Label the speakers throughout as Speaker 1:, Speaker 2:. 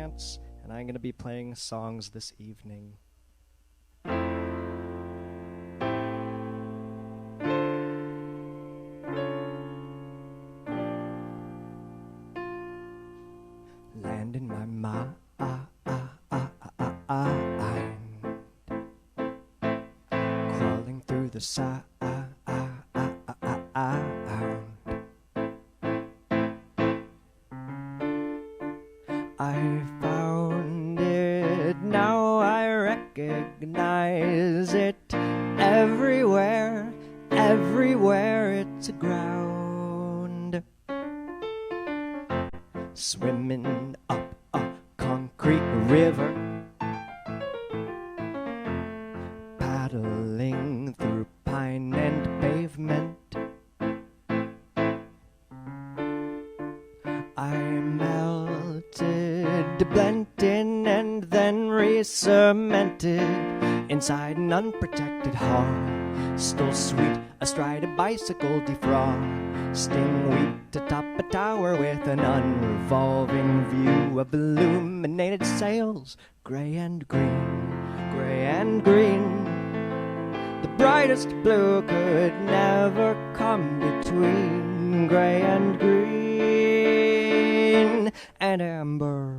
Speaker 1: Nance, and I'm going to be playing songs this evening. Land in my mind, crawling through the sound. I found it, now I recognize it. Everywhere, everywhere it's a ground. Swimming up a concrete river, paddling through pine and pavement. I melted, blended in, and then re-cemented inside an unprotected hall. Stole sweet astride a bicycle, defrosting wheat atop a tower with an unrevolving view of illuminated sails, gray and green, gray and green. The brightest blue could never come between gray and green and amber,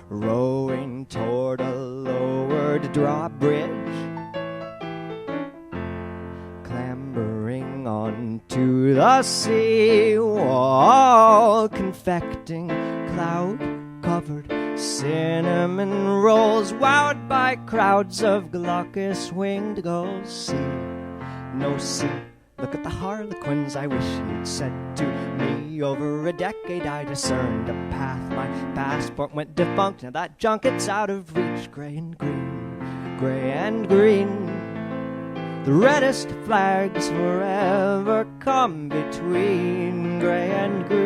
Speaker 1: rowing toward a lowered drawbridge, clambering onto the sea wall, confecting cloud-covered cinnamon rolls, wowed by crowds of glaucous-winged gulls. See, no sea, look at the harlequins. I wish you'd said to me. Over a decade I discerned a path. My passport went defunct, now that junket's out of reach. Gray and green, gray and green. The reddest flags forever come between gray and green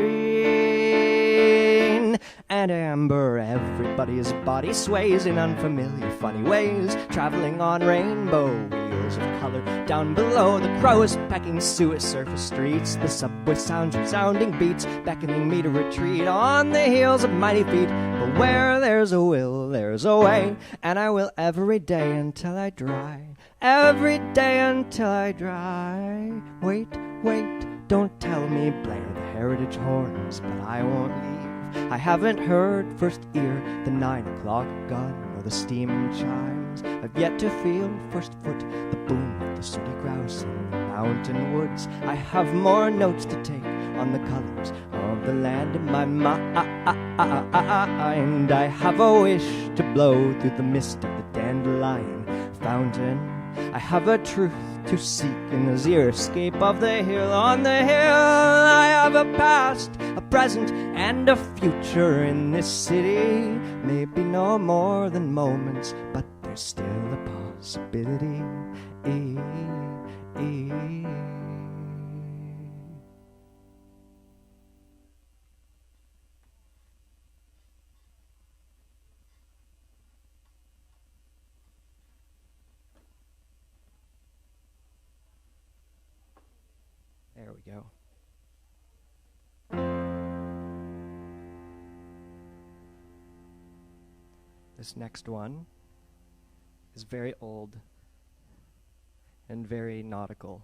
Speaker 1: and amber. Everybody's body sways in unfamiliar funny ways, traveling on rainbow wheels of color. Down below, the crows pecking suet surface streets. The subway sounds resounding beats, beckoning me to retreat on the heels of mighty feet. But where there's a will, there's a way, and I will every day until I dry. Every day until I dry. Wait, wait, don't tell me, blare the heritage horns, but I won't leave. I haven't heard first ear the 9 o'clock gun or the steam chimes. I've yet to feel first foot the boom of the sooty grouse in the mountain woods. I have more notes to take on the colors of the land in my mind. I have a wish to blow through the mist of the dandelion fountain. I have a truth to seek in the xeriscape of the hill. On the hill I have a past, a present, and a future in this city. Maybe no more than moments, but there's still a possibility. There we go. This next one is very old and very nautical.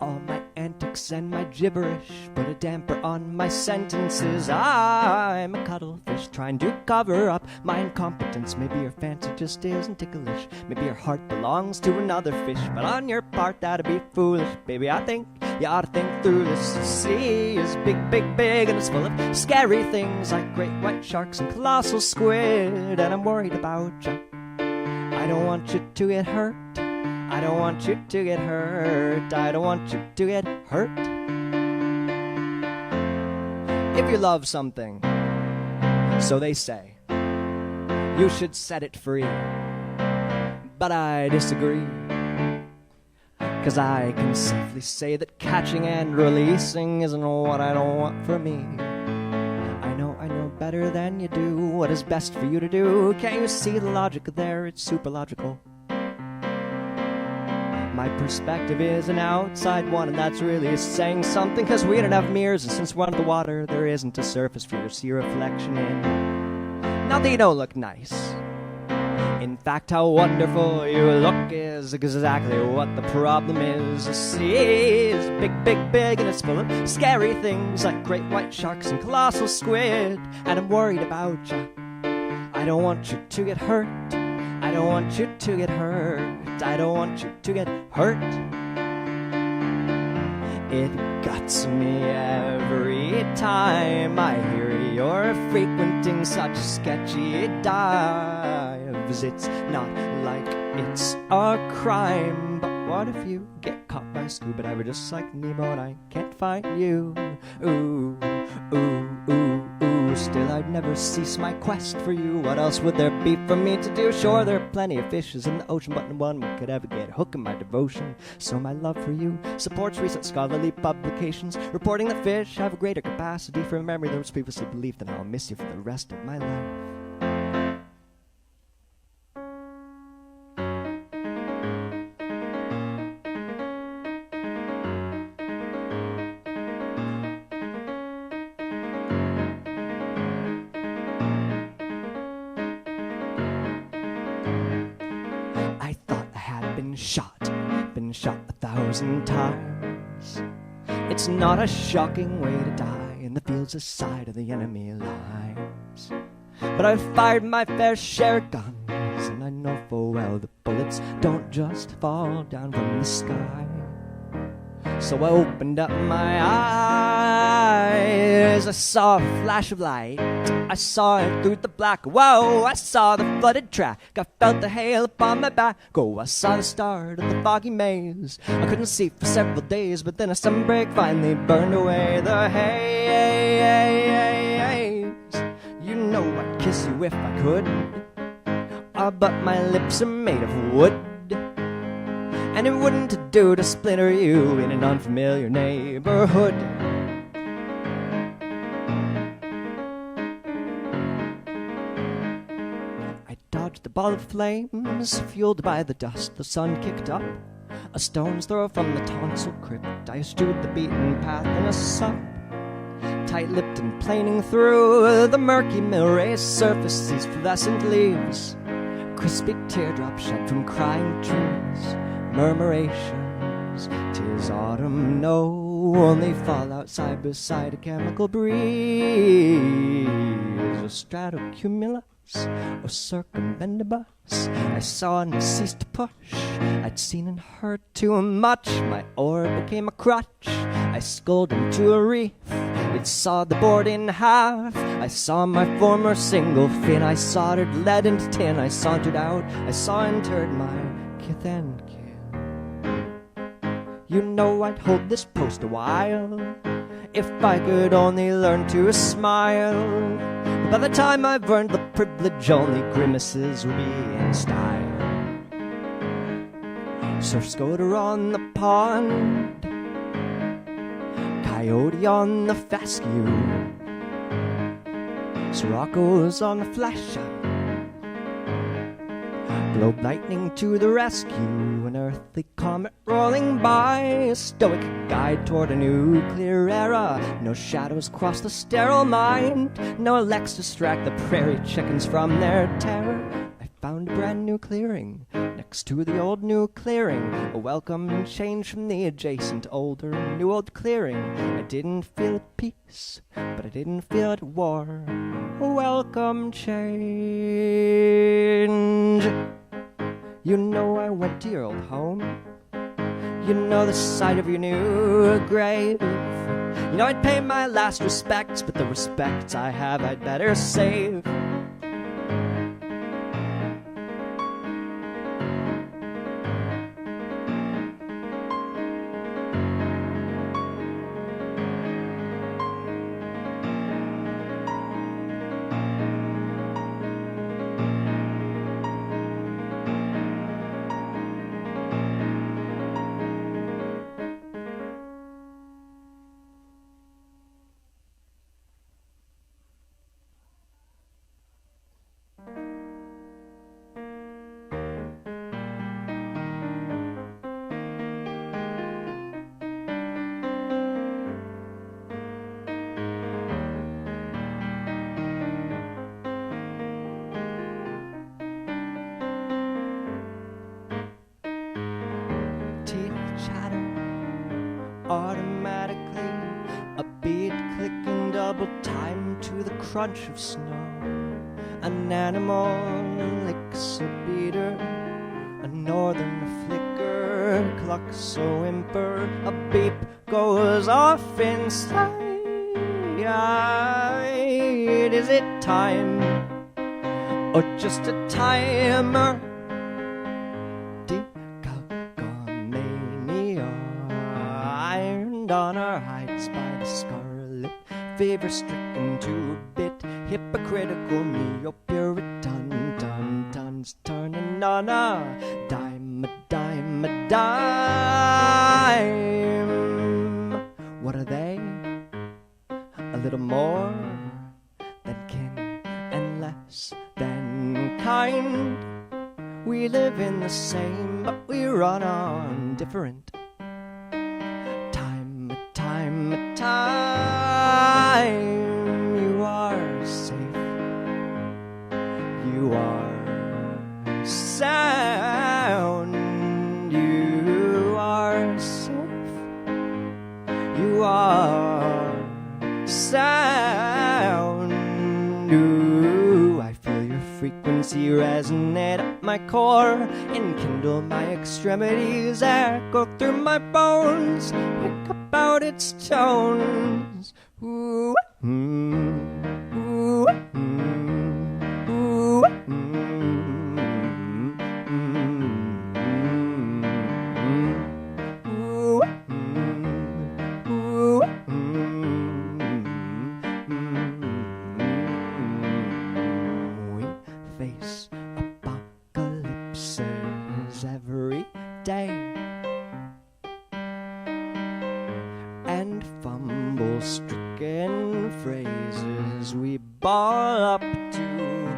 Speaker 1: All my antics and my gibberish put a damper on my sentences. I'm a cuttlefish trying to cover up my incompetence. Maybe your fancy just isn't ticklish. Maybe your heart belongs to another fish, but on your part that'd be foolish. Baby, I think you ought to think through this. The sea is big, big, big, and it's full of scary things like great white sharks and colossal squid. And I'm worried about you. I don't want you to get hurt. I don't want you to get hurt. I don't want you to get hurt. If you love something, so they say, you should set it free. But I disagree. 'Cause I can safely say that catching and releasing isn't what I don't want for me. I know better than you do what is best for you to do. Can't you see the logic there? It's super logical. My perspective is an outside one, and that's really saying something, 'cause we don't have mirrors, and since we're under the water, there isn't a surface for you to see your reflection in. Not that you don't look nice. In fact, how wonderful you look is exactly what the problem is. The sea is big, big, big, and it's full of scary things like great white sharks and colossal squid. And I'm worried about you. I don't want you to get hurt. I don't want you to get hurt. I don't want you to get hurt. It guts me every time I hear you're frequenting such sketchy dives. It's not like it's a crime, but what if you get caught by a scuba diver just like Nemo and I can't find you? Ooh, ooh, ooh, ooh. Still I'd never cease my quest for you. What else would there be for me to do? Sure, there are plenty of fishes in the ocean, but no one could ever get a hook in my devotion. So my love for you supports recent scholarly publications reporting that fish have a greater capacity for memory than was previously believed, and I'll miss you for the rest of my life. Been shot 1,000 times. It's not a shocking way to die in the fields aside of the enemy lines. But I've fired my fair share of guns, and I know full well the bullets don't just fall down from the sky. So I opened up my eyes. I saw a flash of light. I saw it through the black. Whoa, I saw the flooded track. I felt the hail upon my back. Oh, I saw the start of the foggy maze. I couldn't see for several days, but then a sunbreak finally burned away the haze. You know I'd kiss you if I could. But my lips are made of wood, and it wouldn't do to splinter you in an unfamiliar neighborhood. I dodged the ball of flames, fueled by the dust the sun kicked up. A stone's throw from the tonsil crypt, I strewed the beaten path in a sup. Tight-lipped and planing through the murky mill race surface, these fluorescent leaves, crispy teardrops shed from crying trees. Murmurations, 'tis autumn, no, only fall outside beside a chemical breeze. A stratocumulus, a circumbendibus, I saw and ceased to push. I'd seen and heard too much, my oar became a crutch. I sculled into a reef, it sawed the board in half. I saw my former single fin, I soldered lead into tin. I sauntered out, I saw and heard my kith and kin. You know I'd hold this post a while if I could only learn to smile. But by the time I've earned the privilege, only grimaces will be in style. Surf scooter on the pond, coyote on the fescue, Sirocco's on the flash, globe lightning to the rescue, an earthly comet rolling by, a stoic guide toward a nuclear era. No shadows cross the sterile mind, no Alex distract the prairie chickens from their terror. I found a brand new clearing next to the old new clearing, a welcome change from the adjacent older new old clearing. I didn't feel at peace, but I didn't feel at war. A welcome change. You know I went to your old home. You know the sight of your new grave. You know I'd pay my last respects, but the respects I have I'd better save. automatically, a beat clicking double time to the crunch of snow. An animal licks a beater, a northern flicker clucks a whimper, a beep goes off inside. Is it time, or just a timer? Decalcomania, ironed on our hides by the scarlet fever, stricken to a bit hypocritical neo-puritan dun-duns turning on a dime, a dime, a dime. What are they? A little more than kin and less than kind. We live in the same, but we run on different. Time, time, time. You are safe. You are sound. You are safe. You are sound. Ooh, I feel your frequency resonate at my core, enkindle my extremities, echo through my bones, pick up out its tones. Ooh, ooh, ooh, face apocalypses every day and fumble-stricken phrases we ball up to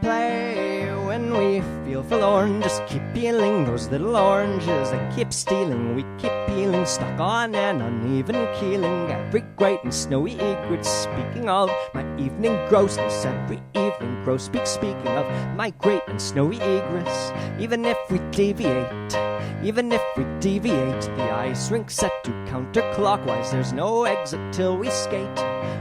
Speaker 1: play when we feel forlorn. Just keep peeling those little oranges that keep stealing. We keep peeling, stuck on an uneven keeling. Every great and snowy egret, speaking of my evening grossness. Every evening gross speaking of my great and snowy egress. Even if we deviate, the ice rink set to counterclockwise. There's no exit till we skate.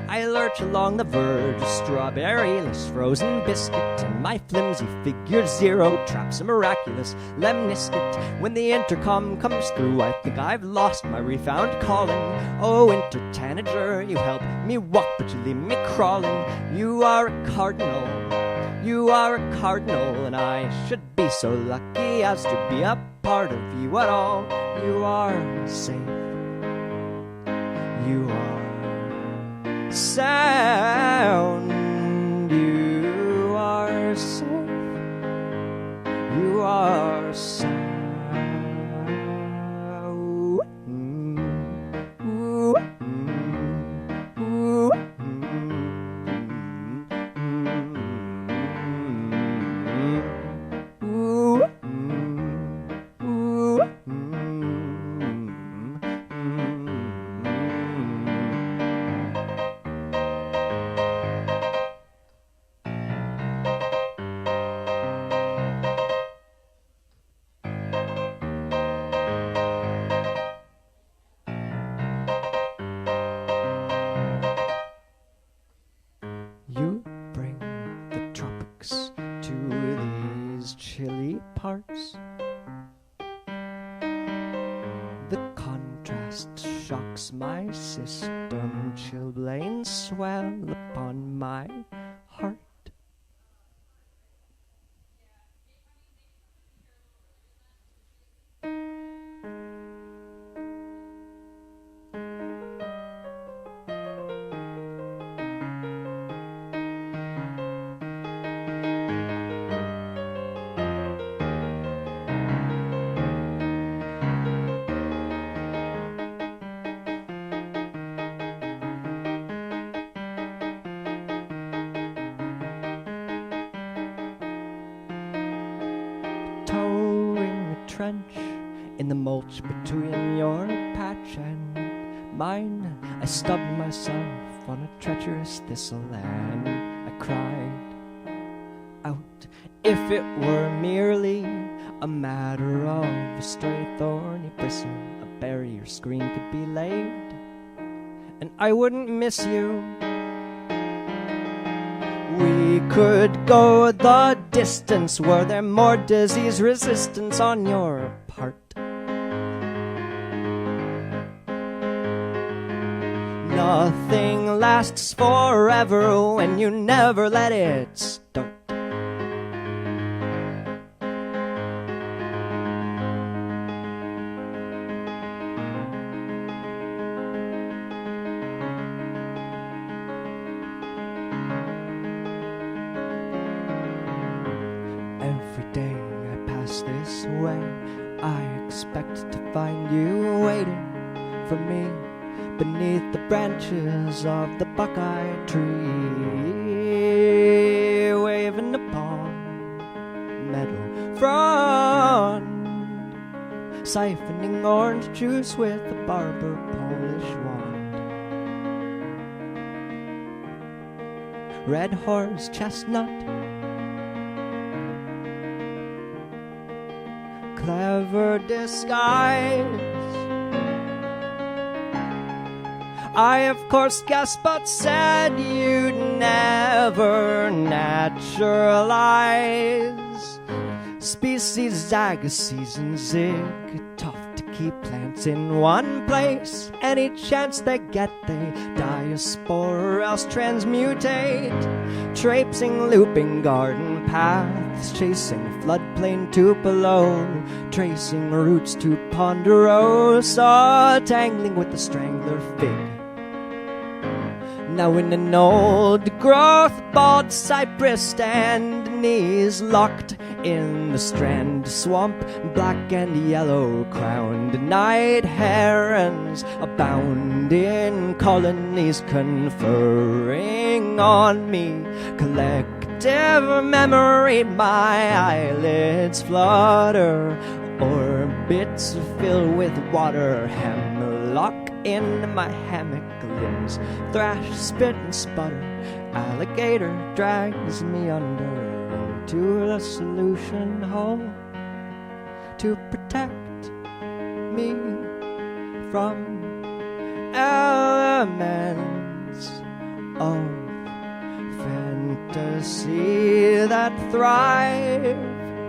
Speaker 1: I lurch along the verge, a strawberry-less frozen biscuit, and my flimsy figured zero traps a miraculous lemniscate. When the intercom comes through, I think I've lost my refound calling. Oh, entertainer, you help me walk, but you leave me crawling. You are a cardinal, and I should be so lucky as to be a part of you at all. You are safe. You are sound. You are safe. You are sound. Ooh, ooh, You bring the tropics to these chilly parts. The contrast shocks my system, chilblains swell upon my heart. Trench in the mulch between your patch and mine. I stubbed myself on a treacherous thistle and I cried out. If it were merely a matter of a stray thorny bristle, a barrier screen could be laid, and I wouldn't miss you. We could go the distance. Were there more disease resistance on your part? Nothing lasts forever when you never let it start. Every day I pass this way, I expect to find you waiting for me beneath the branches of the buckeye tree, waving upon meadow front, siphoning orange juice with a barber Polish wand. Red horse chestnut, clever disguise. I of course guessed but said you'd never naturalize. Species agassiz and zig, tough to keep plants in one place. Any chance they get they diaspore or else transmutate. Traipsing looping garden paths, chasing floodplain Tupelo, tracing roots to Ponderosa, tangling with the strangler fig. Now in an old growth bald cypress stand, knees locked in the strand swamp, black and yellow crowned night herons abound in colonies conferring on me collective memory. My eyelids flutter, orbits fill with water, hemlock in my hammock limbs thrash, spit and sputter. Alligator drags me under into the solution hole to protect me from elements of fantasy that thrive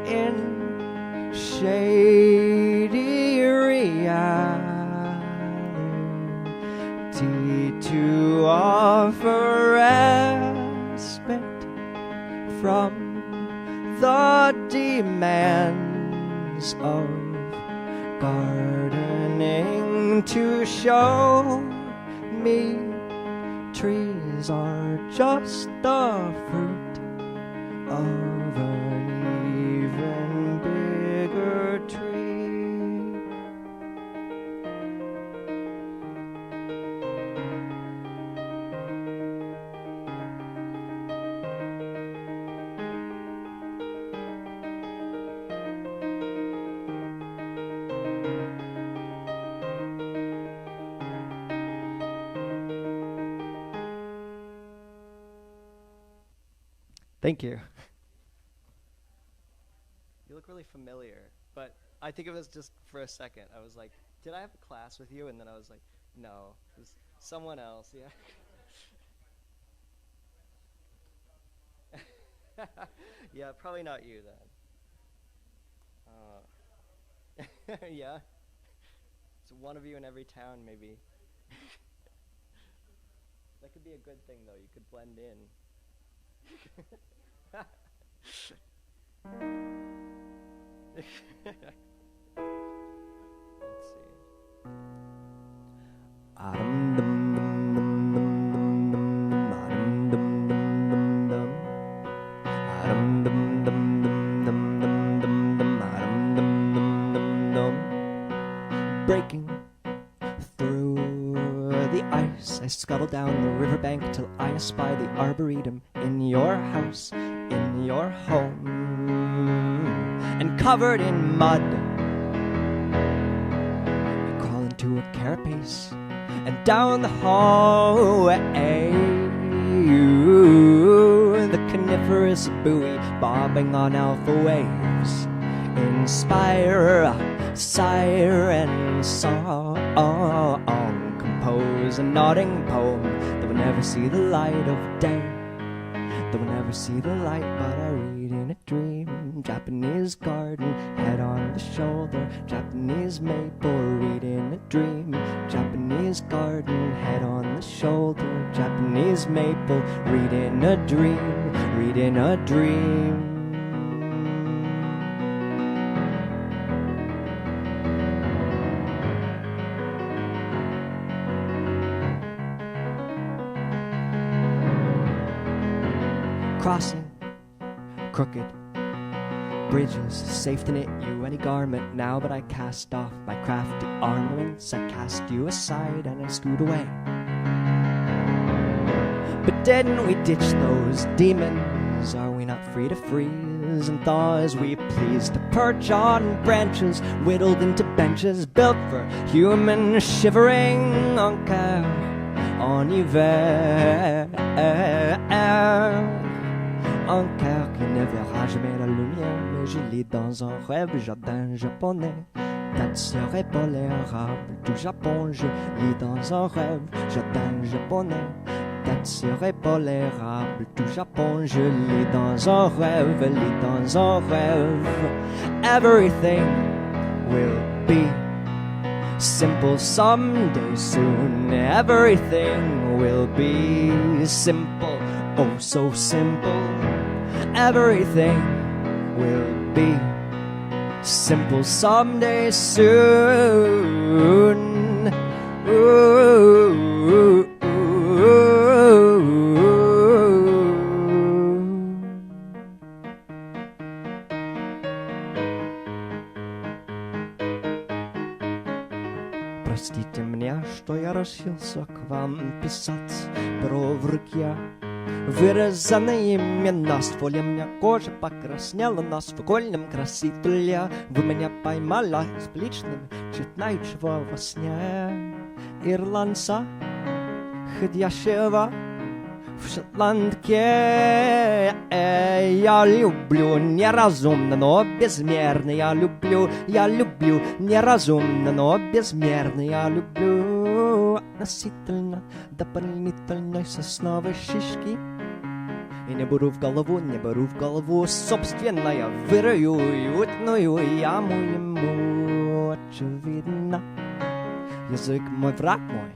Speaker 1: in shady reality, to offer respite from the demands of gardening, to show me trees are just the fruit of an even bigger tree. Thank you. You look really familiar, but I think it was just for a second. I was like, did I have a class with you? And then I was like, no, it was someone else, yeah. Yeah, probably not you then. Yeah. It's one of you in every town, maybe. That could be a good thing, though. You could blend in. Let's see. Breaking through the ice, I scuttle down the riverbank till I espy the arboretum in your house, in your home, and covered in mud. You crawl into a carapace and down the hallway, the coniferous buoy bobbing on alpha waves inspire siren song, compose a nodding poem that will never see the light of day, that will never see the light, but I read in a dream. Japanese garden, head on the shoulder, Japanese maple, read in a dream. Japanese garden, head on the shoulder, Japanese maple, read in a dream, read in a dream. Crossing crooked bridges, safe to knit you any garment now, but I cast off my crafty armaments, I cast you aside and I scoot away. But didn't we ditch those demons? Are we not free to freeze and thaw as we please, to perch on branches whittled into benches built for human shivering en cœur en hiver? Un cœur qui ne verra jamais la lumière, mais je lis dans un rêve jardin japonais, date serait tolérable du Japon. Je lis dans un rêve jardin japonais, date serait tolérable du Japon. Je lis dans un rêve, lis dans un rêve. Everything will be simple someday soon. Everything will be simple, oh so simple. Everything will be simple someday soon. Ooh. Простите меня, что я решился к вам писать про врагя. Вырезанные имена, с фоли мне кожа покраснела на свекольном красителе. Вы меня поймала с плечным, читающего во сне ирландца, ходящего в шотландке. Я люблю неразумно, но безмерно. Я люблю неразумно, но безмерно. Я люблю относительно дополнительной сосновой шишки. И не беру в голову собственное, вырою уютную яму ему, очевидно. Язык мой враг мой,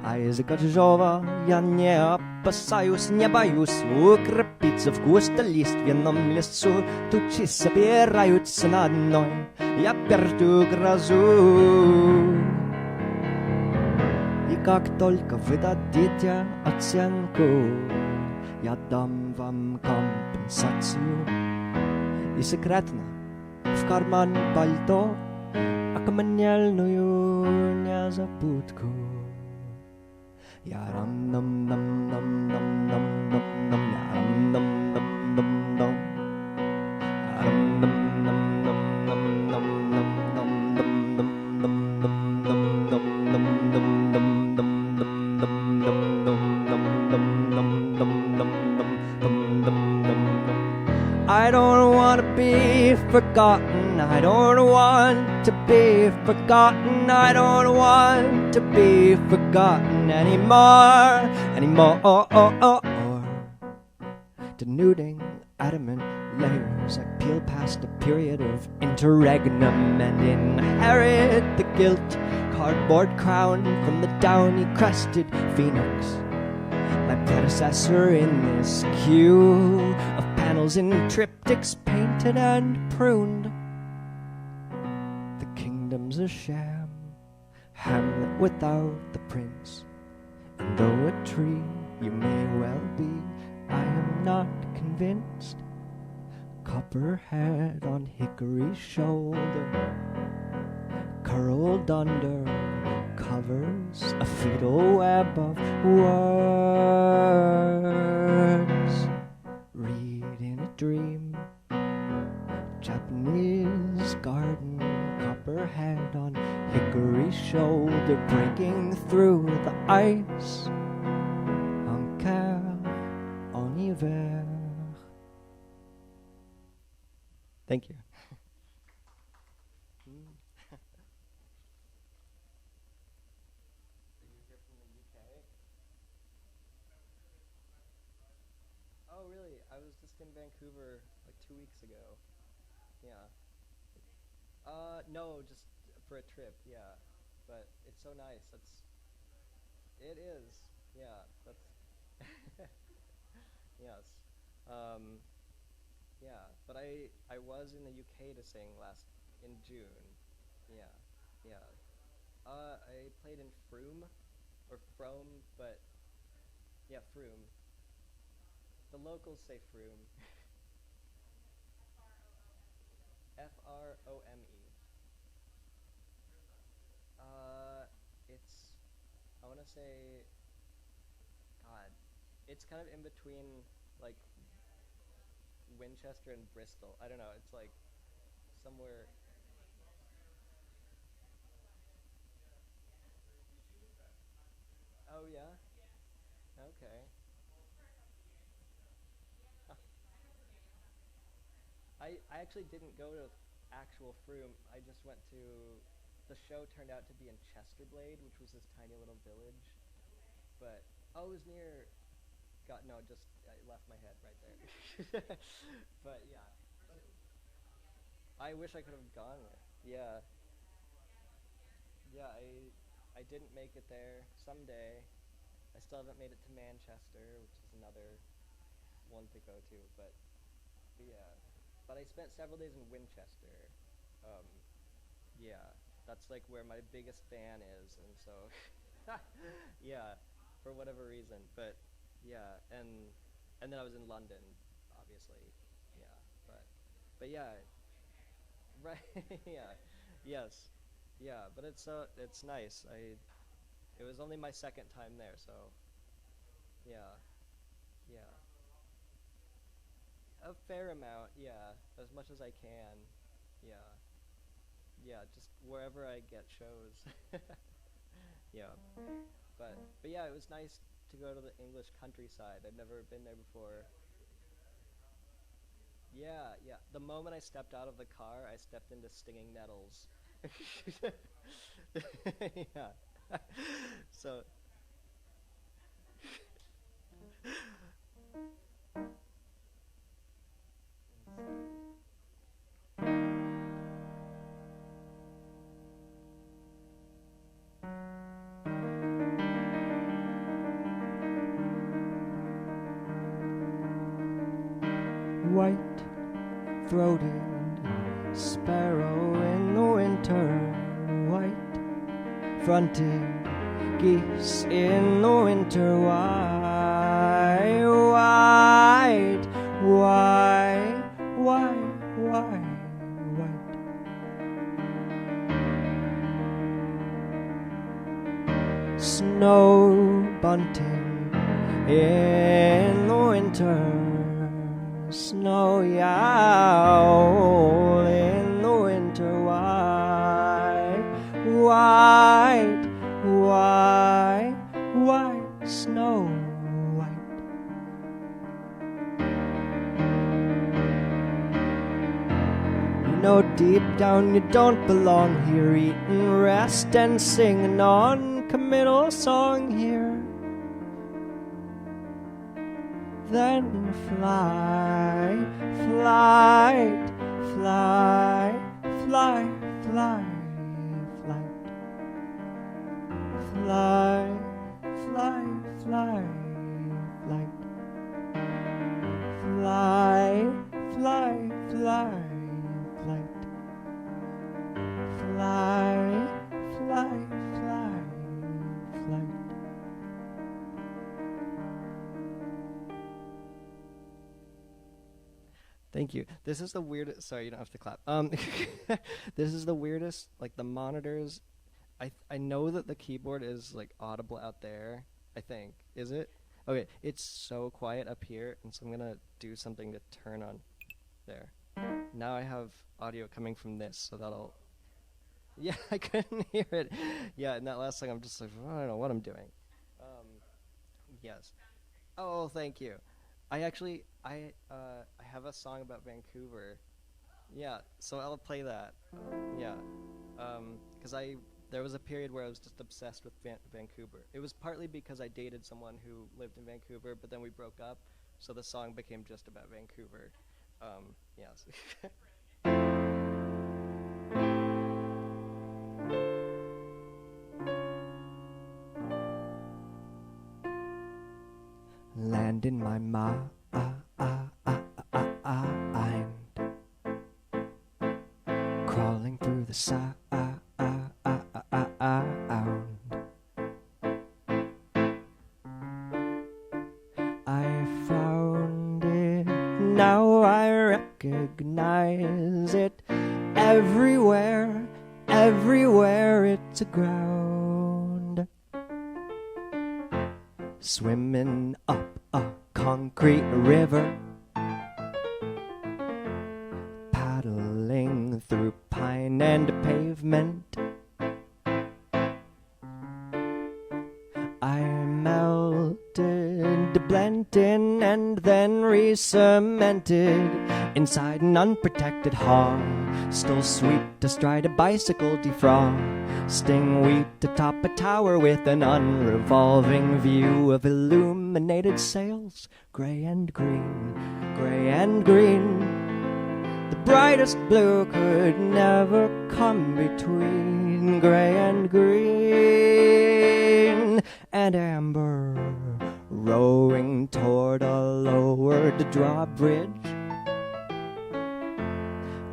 Speaker 1: а языка чужого я не опасаюсь, не боюсь укрепиться в густолиственном лесу. Тучи собираются над мной, я пережду грозу. И как только вы дадите оценку, я дам вам компенсацию. И секретно в карман пальто окаменельную незабудку. Я рам-нам-нам-нам-нам-нам-нам-нам, я рам-нам-нам-нам-нам-нам, I don't want to be forgotten. I don't want to be forgotten. I don't want to be forgotten anymore. Denuding adamant layers, I peel past a period of interregnum and inherit the gilt cardboard crown from the downy-crested phoenix, my predecessor in this queue of panels in triptychs painted and pruned. The kingdom's a sham, Hamlet without the prince. And though a tree you may well be, I am not convinced. Copperhead on hickory shoulder, curled under covers a fetal web of words. Read in a dream, Japanese garden, copperhead on hickory shoulder, breaking through the ice. En cœur en hiver. Thank you. just in Vancouver like 2 weeks ago. Yeah. No, just for a trip. Yeah, but it's so nice. It is. Yeah, that's yes. Um, yeah, but I was in the UK to sing last in June. Yeah, yeah. I played in Froome or Frome, but yeah, Froome. The locals say Froome. Frome. Uh, it's I want to say God. It's kind of in between like Winchester and Bristol. I don't know. It's like somewhere. Oh yeah. Okay. I actually didn't go to actual Froome. I just went to the show turned out to be in Chesterblade, which was this tiny little village. But oh, it was near. God, no, just I left my head right there. But yeah, I wish I could have gone there. Yeah, yeah. I didn't make it there. Someday, I still haven't made it to Manchester, which is another one to go to. But yeah, but I spent several days in Winchester. Um, yeah, that's like where my biggest fan is, and so yeah, for whatever reason. But yeah, and then I was in London, obviously. Yeah, but yeah, right. Yeah, yes, yeah. But it's nice. It was only my second time there, so yeah, yeah. A fair amount, yeah, as much as I can. Yeah, yeah, just wherever I get shows. Yeah, but yeah, it was nice to go to the English countryside. I'd never been there before. Yeah, yeah. The moment I stepped out of the car, I stepped into stinging nettles. Yeah. So, white-throated sparrow in the winter, white-fronted geese in the winter, white, white, white, white. Snow bunting in the winter, snow owl in the winter, white, white, white, white, snow white. You know deep down you don't belong here, eating, rest and sing a non-committal song here. Then fly, flight, fly, fly, fly, flight, fly, fly, fly, flight, fly, fly, fly, flight, fly, fly, fly, flight. Thank you. This is the weirdest. Sorry, you don't have to clap. This is the weirdest. Like the monitors, I know that the keyboard is like audible out there. I think is it? Okay, it's so quiet up here, and so I'm gonna do something to turn on there. Now I have audio coming from this, so that'll. Yeah, I couldn't hear it. Yeah, in that last song, I'm just like, I don't know what I'm doing. Um, yes. Oh, thank you. I have a song about Vancouver. Yeah, so I'll play that. Yeah, because I there was a period where I was just obsessed with Vancouver. It was partly because I dated someone who lived in Vancouver, but then we broke up. So the song became just about Vancouver. Yes. Land in my mind, crawling through the sound. I found it, now I recognize it. Everywhere, everywhere it's a ground. Swimming up a concrete river, paddling through pine and pavement. I melted, blended, and then re-cemented inside an unprotected hostel suite astride a bicycle defrosting wheat atop a tower with an unrevolving view of illuminated sails, gray and green, gray and green. The brightest blue could never come between gray and green and amber, rowing toward a lowered drawbridge,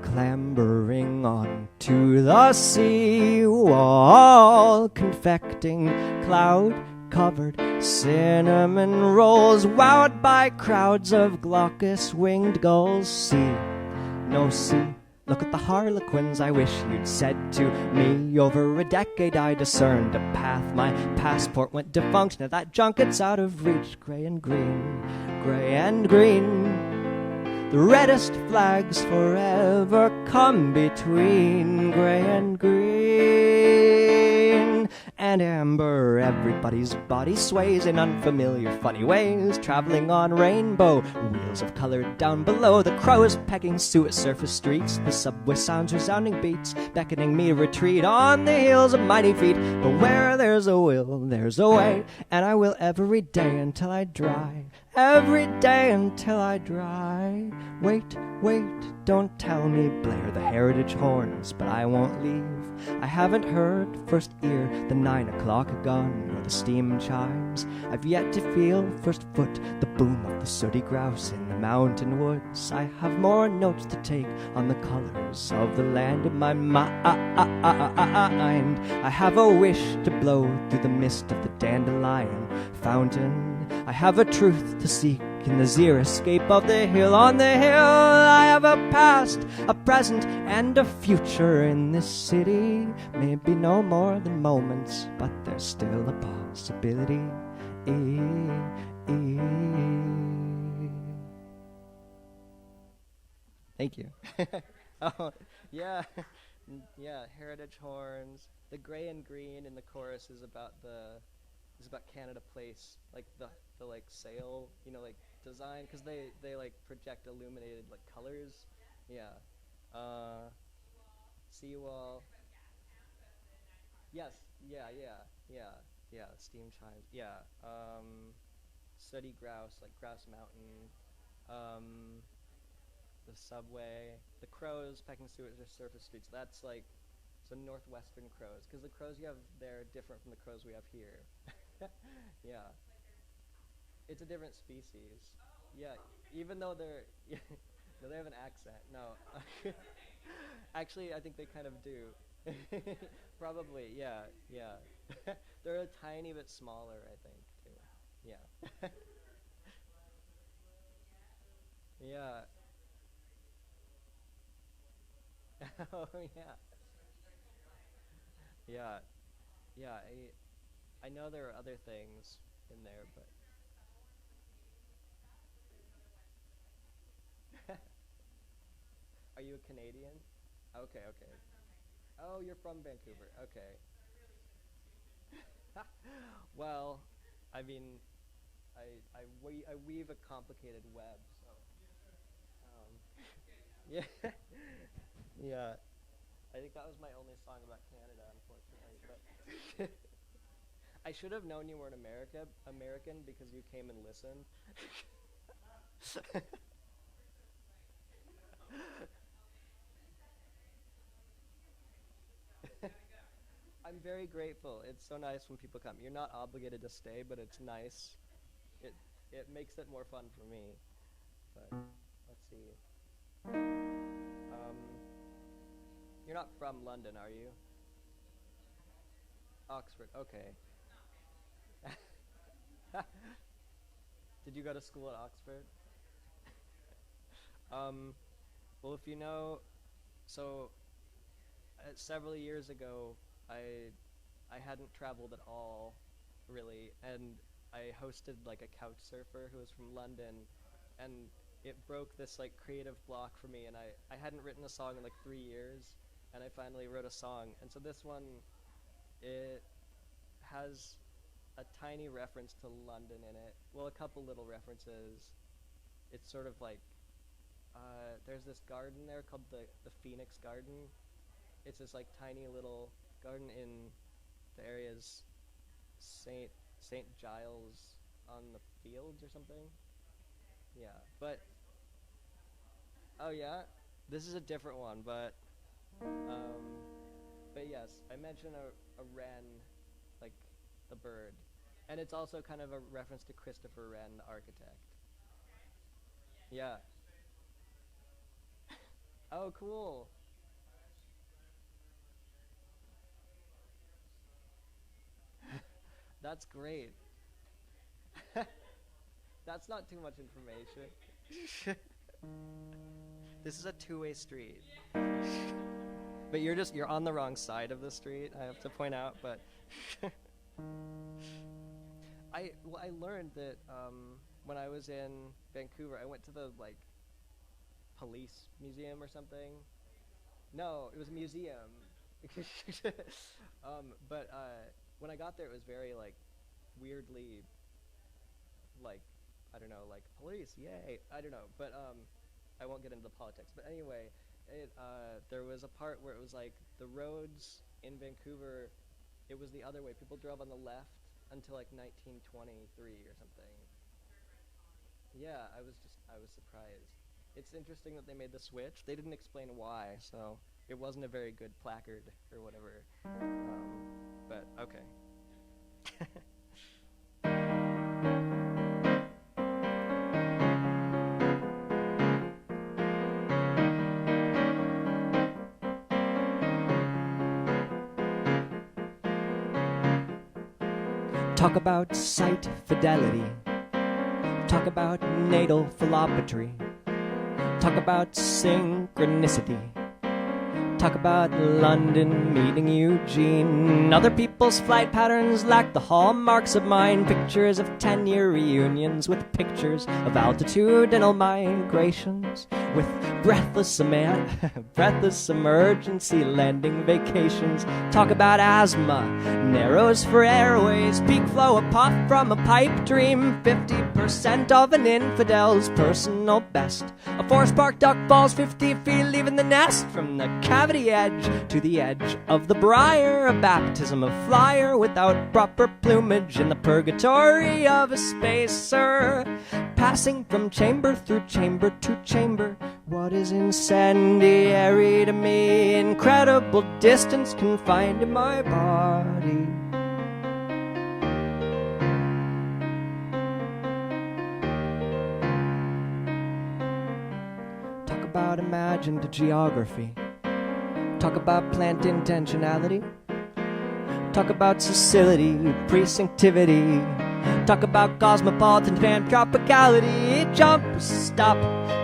Speaker 1: clambering onto the seawall, confecting cloud-covered cinnamon rolls, wowed by crowds of glaucous-winged gulls. See, no sea, look at the harlequins. I wish you'd said to me. Over a decade I discerned a path. My passport went defunct. Now that junket's out of reach. Gray and green, gray and green. The reddest flags forever come between gray and green and amber. Everybody's body sways in unfamiliar funny ways, traveling on rainbow wheels of color down below. The crows pecking suet surface streets, the subway sounds resounding beats, beckoning me to retreat on the heels of mighty feet. But where there's a will, there's a way, and I will every day until I dry. Every day until I dry. Wait, wait, don't tell me, blare the heritage horns, but I won't leave. I haven't heard first ear the 9 o'clock gun or the steam chimes. I've yet to feel first foot the boom of the sooty grouse in the mountain woods. I have more notes to take on the colors of the land in my mind. I have a wish to blow through the mist of the dandelion fountain. I have a truth to seek in the xeriscape of the hill. On the hill I have a past, a present, and a future in this city. Maybe no more than moments, but there's still a possibility. Thank you. Oh, yeah. Yeah, heritage horns. The gray and green in the chorus is about Canada Place, like the like sail, like design, because they like project illuminated like colors. Yeah. Seawall. Yes. Yeah. Steam chimes. Yeah. Sooty grouse, like Grouse Mountain. The subway. The crows pecking surface streets. That's like so northwestern crows, because the crows you have there are different from the crows we have here. Yeah. It's a different species. Yeah, even though they're no, they have an accent. No. Actually, I think they kind of do. Probably, yeah. They're a tiny bit smaller, I think, too. Yeah. Yeah. Oh, yeah. Yeah. Yeah, I know there are other things in there, but are you a Canadian? Okay, okay. Oh, you're from Vancouver. Okay. Well, I mean, I weave a complicated web, so yeah. Yeah. I think that was my only song about Canada, unfortunately, but I should have known you were an American because you came and listened. I'm very grateful. It's so nice when people come. You're not obligated to stay, but it's nice. It it makes it more fun for me. But let's see. Um, you're not from London, are you? Oxford. Okay. Did you go to school at Oxford? Um, well, if you know, so several years ago, I hadn't traveled at all, really, and I hosted like a couch surfer who was from London, and it broke this like creative block for me, and I hadn't written a song in like 3 years, and I finally wrote a song, and so this one, it has a tiny reference to London in it. Well, a couple little references. It's sort of like there's this garden there called the Phoenix Garden. It's this like tiny little garden in the area's St. Giles on the Fields or something. Yeah, but oh yeah, this is a different one, but yes, I mentioned a wren, like the bird, and it's also kind of a reference to Christopher Wren, the architect. Yeah. Oh, cool. That's great. That's not too much information. This is a two-way street. But you're on the wrong side of the street, I have to point out, but I learned that when I was in Vancouver, I went to the like police museum or something. No, it was a museum. But when I got there, it was very like weirdly like I don't know, like police, yay. I don't know, but I won't get into the politics. But anyway, there was a part where it was like the roads in Vancouver, it was the other way. People drove on the left until like 1923 or something. Yeah, I was surprised. It's interesting that they made the switch. They didn't explain why, so it wasn't a very good placard or whatever. But okay. Talk about sight fidelity. Talk about natal philopatry. Talk about synchronicity. Talk about London meeting Eugene. Other people's flight patterns lack the hallmarks of mine. Pictures of 10-year reunions with pictures of altitudinal migrations. With breathless emergency landing vacations. Talk about asthma, narrows for airways. Peak flow, a puff from a pipe dream. 50% of an infidel's personal best. A forest park duck falls 50 feet, leaving the nest from the cavity edge to the edge of the briar. A baptism of flyer without proper plumage in the purgatory of a spacer. Passing from chamber through chamber to chamber. What is incendiary to me? Incredible distance confined in my body. Talk about imagined geography. Talk about plant intentionality. Talk about docility, precinctivity. Talk about cosmopolitan pan-tropicality. Jump, stop,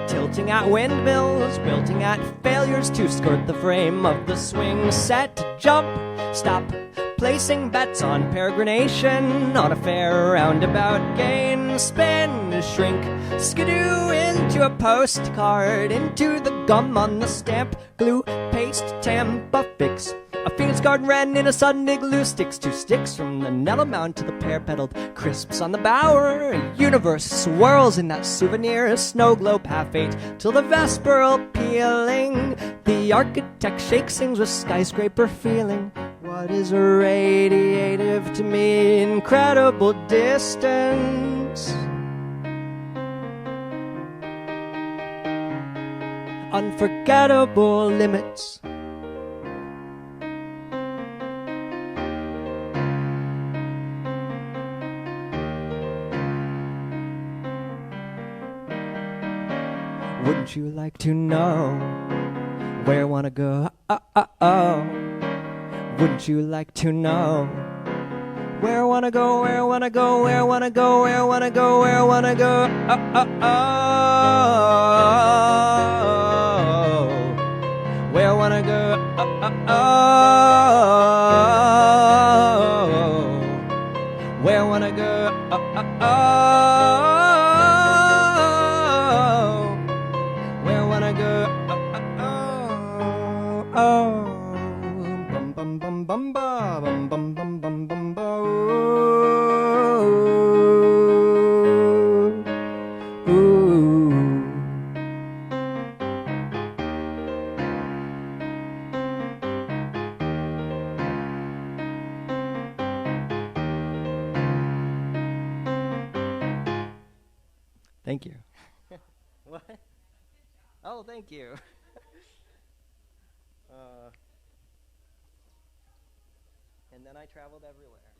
Speaker 1: tilting at windmills, wilting at failures to skirt the frame of the swing set. Jump, stop, placing bets on peregrination, on a fair roundabout gain. Spin, shrink, skidoo into a postcard, into the gum on the stamp, glue, paste, Tampa fix. A Phoenix garden ran in a sudden igloo. Sticks, 2 sticks from the nettle mound to the pear-petaled crisps on the bower. A universe swirls in that souvenir, a snow globe half-8 till the vesperal pealing. The architect shakes things with skyscraper feeling. What is radiative to me? Incredible distance. unforgettable limits. Wouldn't you like to know where I wanna go? Wouldn't you like to know where I wanna go, where I wanna go, where I wanna go, where I wanna go, where I wanna go? Where I wanna go? Where I wanna go? Where I wanna go? Bum bum bum bum ba bum bum bum bum bum ba. Ooh. Thank you. What? Oh, thank you. And then I traveled everywhere.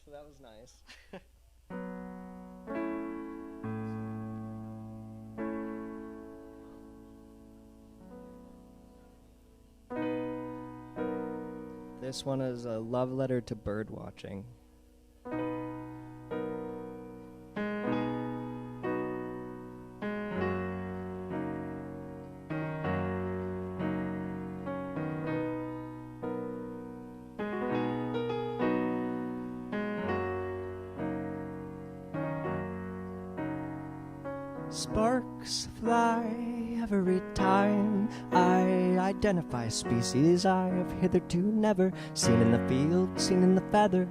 Speaker 1: So that was nice. This one is a love letter to bird watching. Sparks fly every time I identify species I have hitherto never seen in the field, seen in the feather.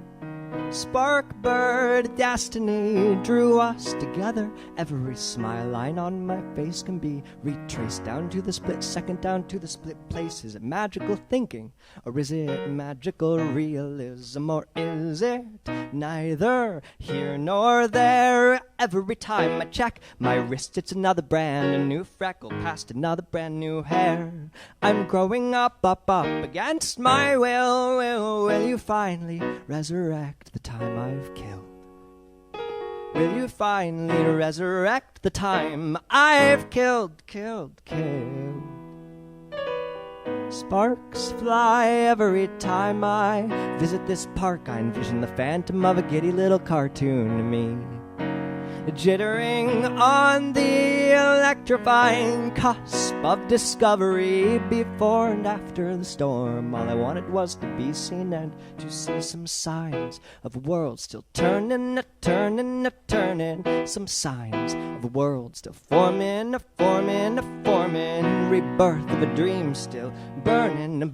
Speaker 1: Spark bird destiny drew us together. Every smile line on my face can be retraced down to the split second, down to the split place. Is it magical thinking, or is it magical realism, or is it neither here nor there? Every time I check my wrist, it's another brand new freckle past another brand new hair. I'm growing up against my will. Will you finally resurrect the time I've killed? Will you finally resurrect the time I've killed? Sparks fly every time I visit this park. I envision the phantom of a giddy little cartoon to me, jittering on the electrifying cusp of discovery. Before and after the storm, all I wanted was to be seen and to see some signs of a world still turning, some signs of a world still forming, rebirth of a dream still burning.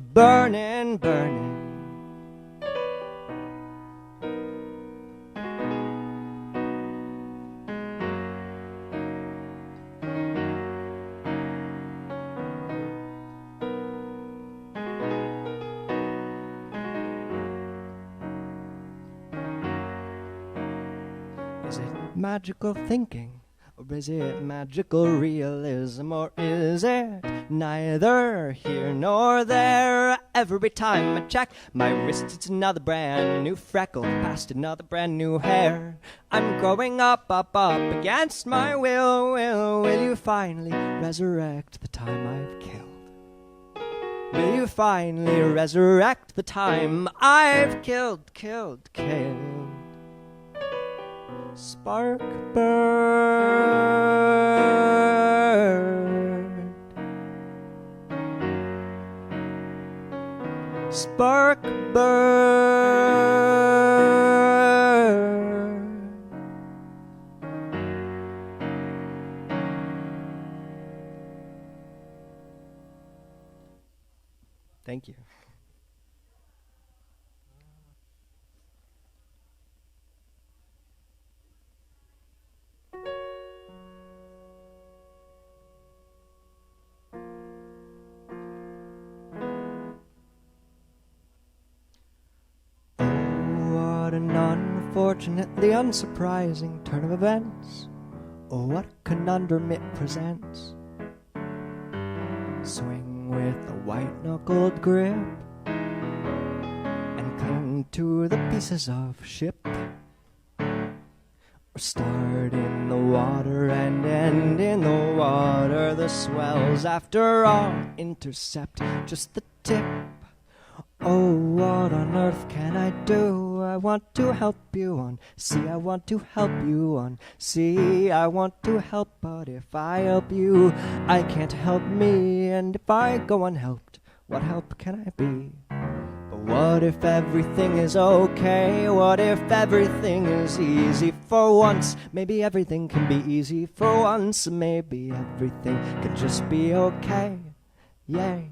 Speaker 1: Is it magical thinking, or is it magical realism, or is it neither here nor there? Every time I check my wrist, it's another brand new freckle past another brand new hair. I'm growing up against my will. Will you finally resurrect the time I've killed? Will you finally resurrect the time I've killed? Spark bird, spark bird. Thank you. Unfortunately unsurprising turn of events. Oh, what a conundrum it presents. sing with a white-knuckled grip and cling to the pieces of ship, or start in the water and end in the water. The swells, after all, intercept just the tip. Oh, what on earth can I do? I want to help you on sea. I want to help you on sea. I want to help, but if I help you, I can't help me. And if I go unhelped, what help can I be? But what if everything is okay? What if everything is easy for once? Maybe everything can be easy for once. Maybe everything can just be okay. Yay.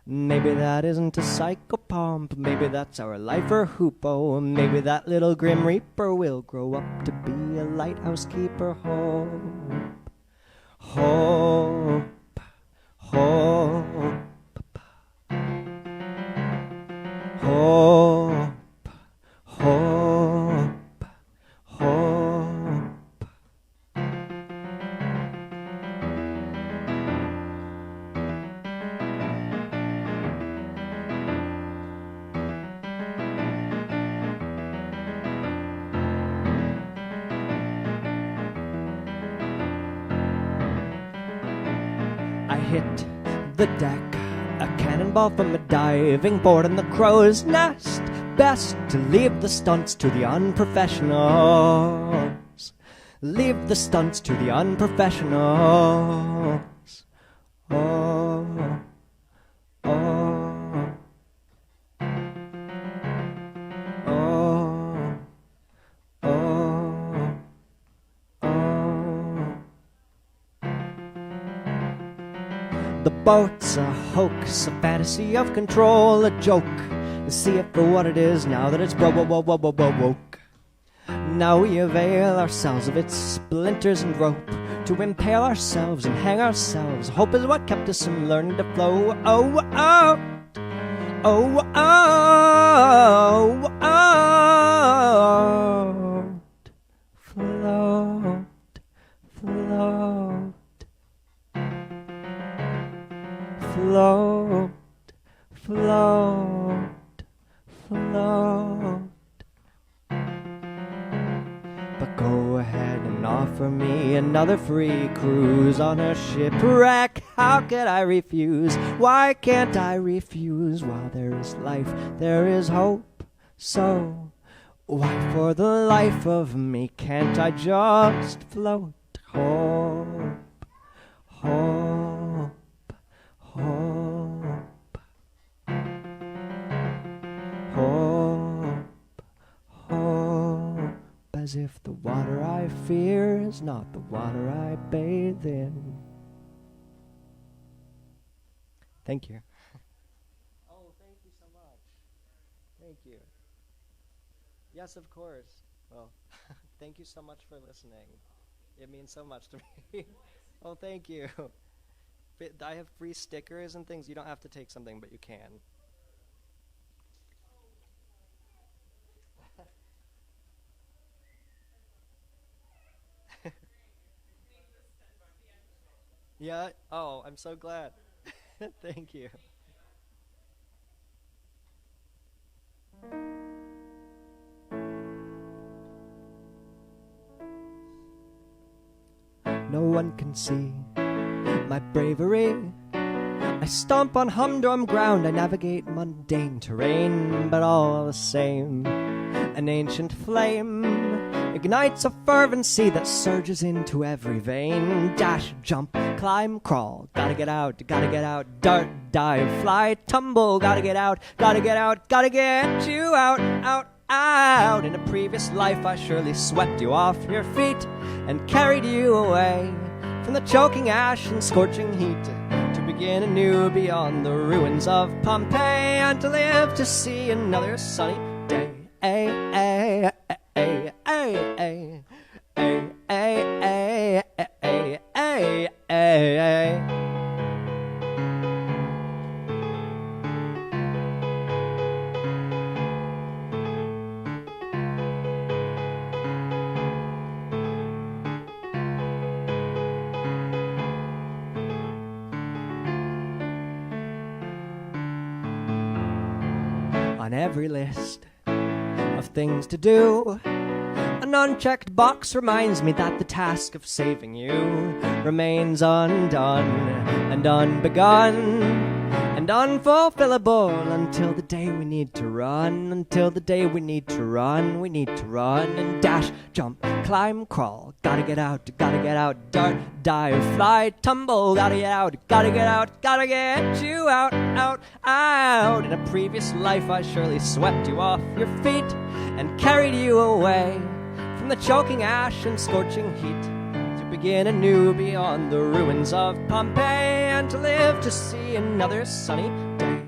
Speaker 1: Maybe that isn't a psychopomp. Maybe that's our life or hoopo. Maybe that little grim reaper will grow up to be a lighthouse keeper. Hope, hope, hope, hope, hope, hope. I hit the deck, a cannonball from a diving board in the crow's nest. Best to leave the stunts to the unprofessionals. Leave the stunts to the unprofessionals. Oh, oh, oh, oh, oh. The boat's a hoax, a fantasy of control, a joke. See it for what it is now that it's woke. Now we avail ourselves of its splinters and rope to impale ourselves and hang ourselves. Hope is what kept us from learning to flow. Oh, oh, oh, oh, oh. Float, float, float, float, float. But go ahead and offer me another free cruise on a shipwreck. How could I refuse? Why can't I refuse? While there is life, there is hope. So why for the life of me can't I just float? Hope, hope, hope, hope, hope. As if the water I fear is not the water I bathe in. Thank you. Oh, thank you so much. Thank you. Yes, of course. Well, thank you so much for listening. It means so much to me. Oh, thank you. I have free stickers and things. You don't have to take something, but you can. Yeah? Oh, I'm so glad. Thank you. No one can see my bravery. I stomp on humdrum ground, I navigate mundane terrain, but all the same, an ancient flame ignites a fervency that surges into every vein. Dash, jump, climb, crawl, gotta get out, dart, dive, fly, tumble, gotta get out, gotta get you out, out, out. In a previous life I surely swept you off your feet and carried you away from the choking ash and scorching heat, to begin anew beyond the ruins of Pompeii, and to live to see another sunny day. Ay, ay, ay, ay, ay, ay, ay, ay, ay, ay, ay, ay. on every list of things to do. An unchecked box reminds me that the task of saving you remains undone and unbegun and unfulfillable until the day we need to run, until the day we need to run, we need to run and dash, jump, climb, crawl, gotta get out, dart, dive, fly, tumble, gotta get out, gotta get you out, out, out. In a previous life I surely swept you off your feet and carried you away from the choking ash and scorching heat, to begin anew beyond the ruins of Pompeii, and to live to see another sunny day.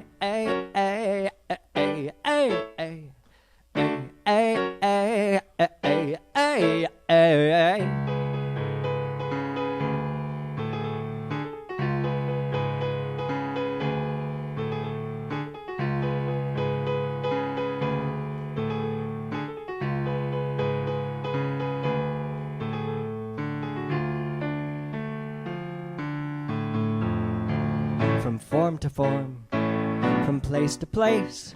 Speaker 1: From form to form, from place to place,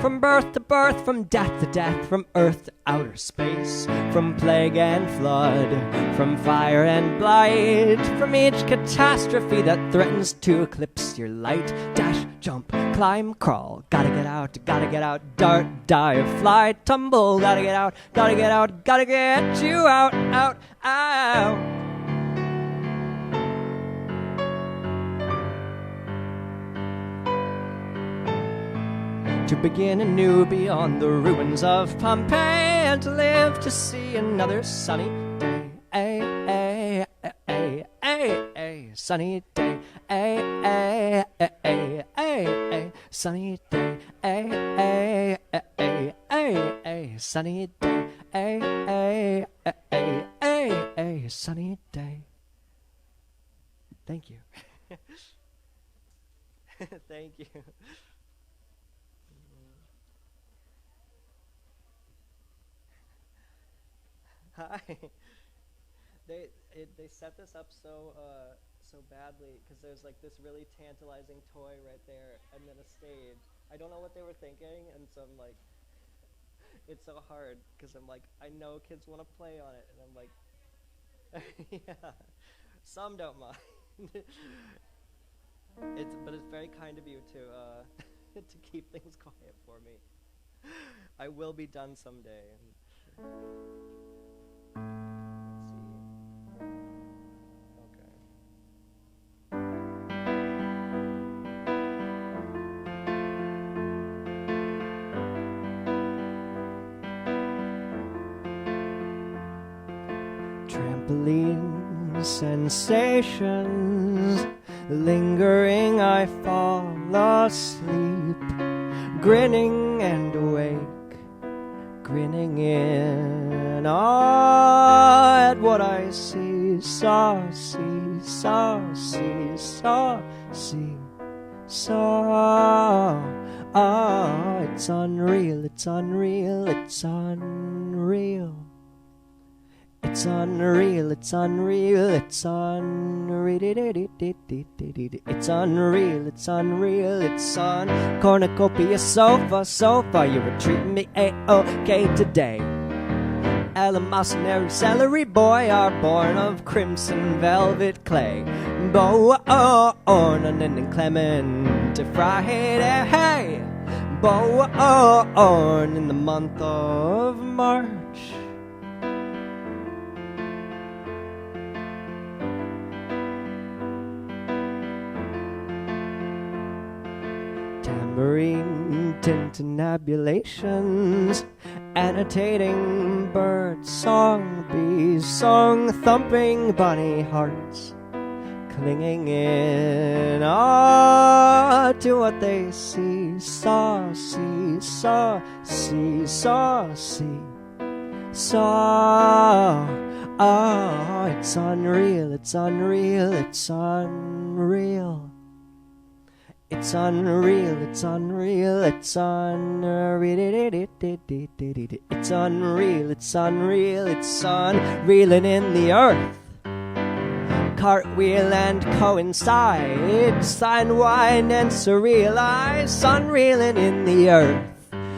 Speaker 1: from birth to birth, from death to death, from earth to outer space, from plague and flood, from fire and blight, from each catastrophe that threatens to eclipse your light. Dash, jump, climb, crawl, gotta get out, dart, dive, fly, tumble, gotta get out, gotta get you out, out, out. To begin anew beyond the ruins of Pompeii, and to live to see another sunny day. Sunny day. Sunny day. Sunny day. Sunny day. Thank you. Thank you. Hi. They set this up so badly because there's like this really tantalizing toy right there and then a stage. I don't know what they were thinking, and so I'm like, it's so hard because I'm like, I know kids want to play on it, and I'm like, yeah, some don't mind. But it's very kind of you to to keep things quiet for me. I will be done someday. Let's see. Okay. Trampoline sensations, lingering I fall asleep, grinning and awake, grinning in at what I see, saw, it's unreal, it's unreal, it's unreal. It's unreal, it's unreal, it's unreal. It's unreal, it's unreal, it's on cornucopia sofa. You were treating me A-OK today. Eleemosynary celery boy are born of crimson velvet clay. Born and Clement Friday, hey. Born in the month of March. Tambourine tintinnabulations, annotating bird song, bees song, thumping bunny hearts, clinging in to what they see, saw. It's unreal, it's unreal, it's unreal. It's unreal, it's unreal, it's unreal. It's unreal, it's unreal, it's unreeling in the earth. Cartwheel and coincide, sign, wine and surrealize, unreeling in the earth.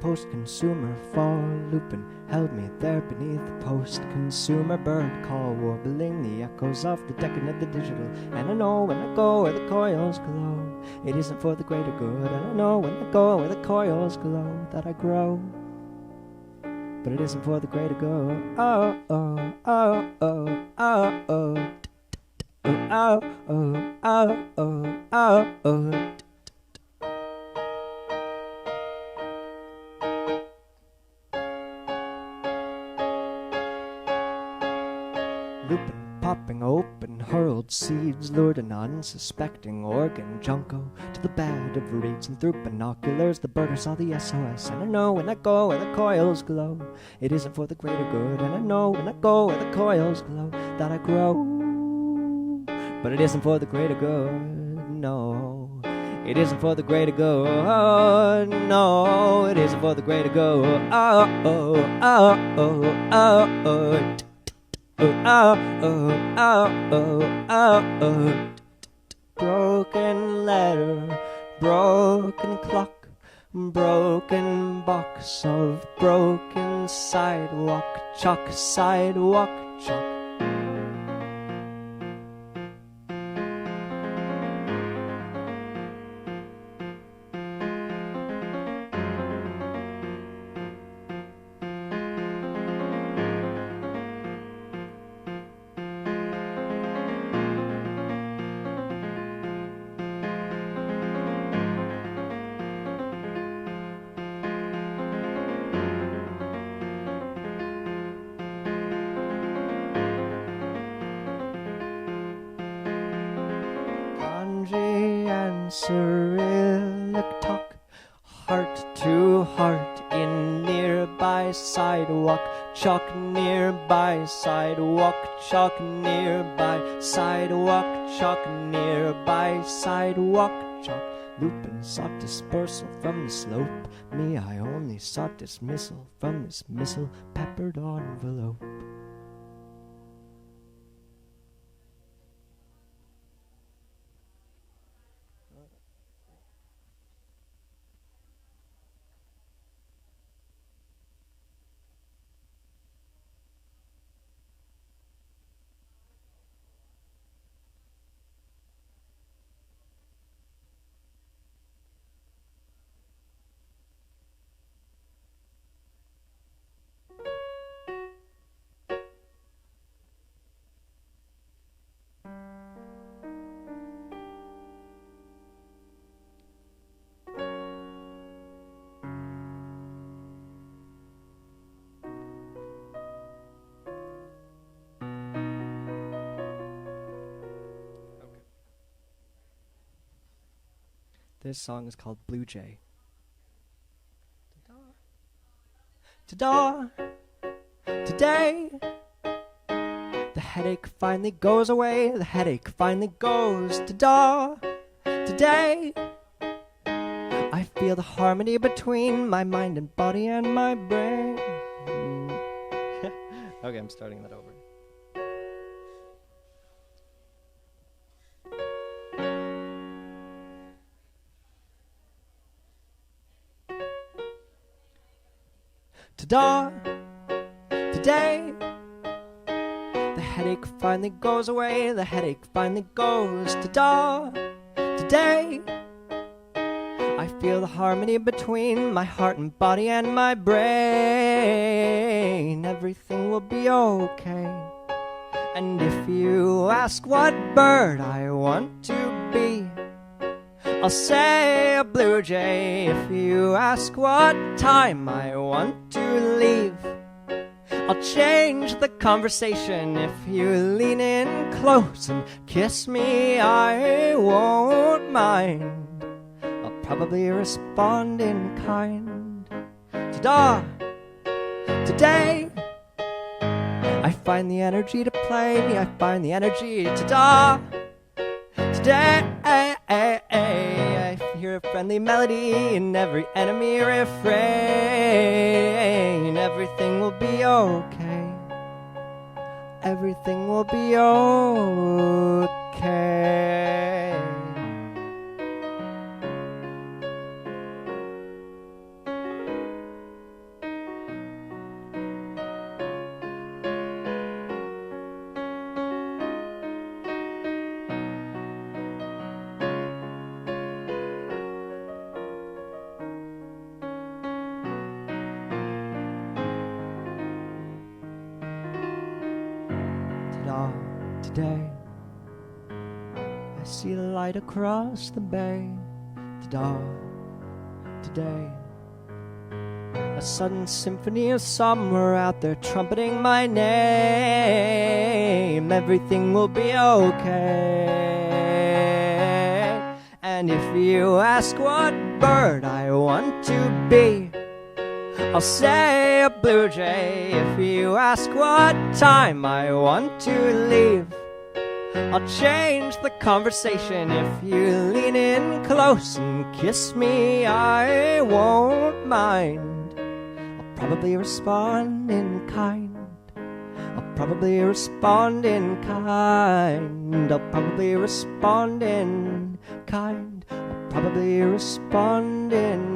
Speaker 1: post-consumer fall. Lupin held me there beneath the post-consumer bird call, warbling the echoes of the decade of the digital. And I know when I go where the coils glow, it isn't for the greater good. And I know when I go where the coils glow that I grow, but it isn't for the greater good. Oh, oh, oh, oh, oh, oh. Oh, oh, oh, oh, oh, oh. Lupin popping open, hurled seeds, lured an unsuspecting organ junco to the bed of reeds, and through binoculars the birder saw the SOS. And I know when I go where the coils glow, it isn't for the greater good. And I know when I go where the coils glow that I grow, but it isn't for the greater good. No, it isn't for the greater good. No, it isn't for the greater good. Oh, oh, oh, oh, oh, oh. Oh, oh, oh, oh, oh, oh. Broken letter, broken clock, broken box of broken sidewalk chalk, sidewalk chalk. And Cyrillic talk, heart to heart in nearby sidewalk chalk, nearby sidewalk chalk, nearby sidewalk chalk, nearby sidewalk chalk. Lupin sought dispersal from the slope, me I only sought dismissal from this missile peppered envelope. This song is called Blue Jay. Ta-da! Today, the headache finally goes away. The headache finally goes. Ta-da! Today, I feel the harmony between my mind and body and my brain. Okay, I'm starting that over. Ta-da! Today, the headache finally goes away. The headache finally goes. Ta-da! Today, I feel the harmony between my heart and body and my brain. Everything will be okay. And if you ask what bird I want to be, I'll say a blue jay. If you ask what time I want to leave, I'll change the conversation. If you lean in close and kiss me, I won't mind. I'll probably respond in kind. Ta-da! Today, I find the energy to play. I find the energy. Ta-da! Today, I hear a friendly melody in every enemy refrain. Everything will be okay. Everything will be okay. Ta-da, today I see the light across the bay. Ta-da, today a sudden symphony of somewhere out there trumpeting my name. Everything will be okay. And if you ask what bird I want to be, I'll say a blue jay. If you ask what time I want to leave, I'll change the conversation. If you lean in close and kiss me, I won't mind. Probably respond in kind. I'll probably respond in kind. I'll probably respond in kind. I'll probably respond in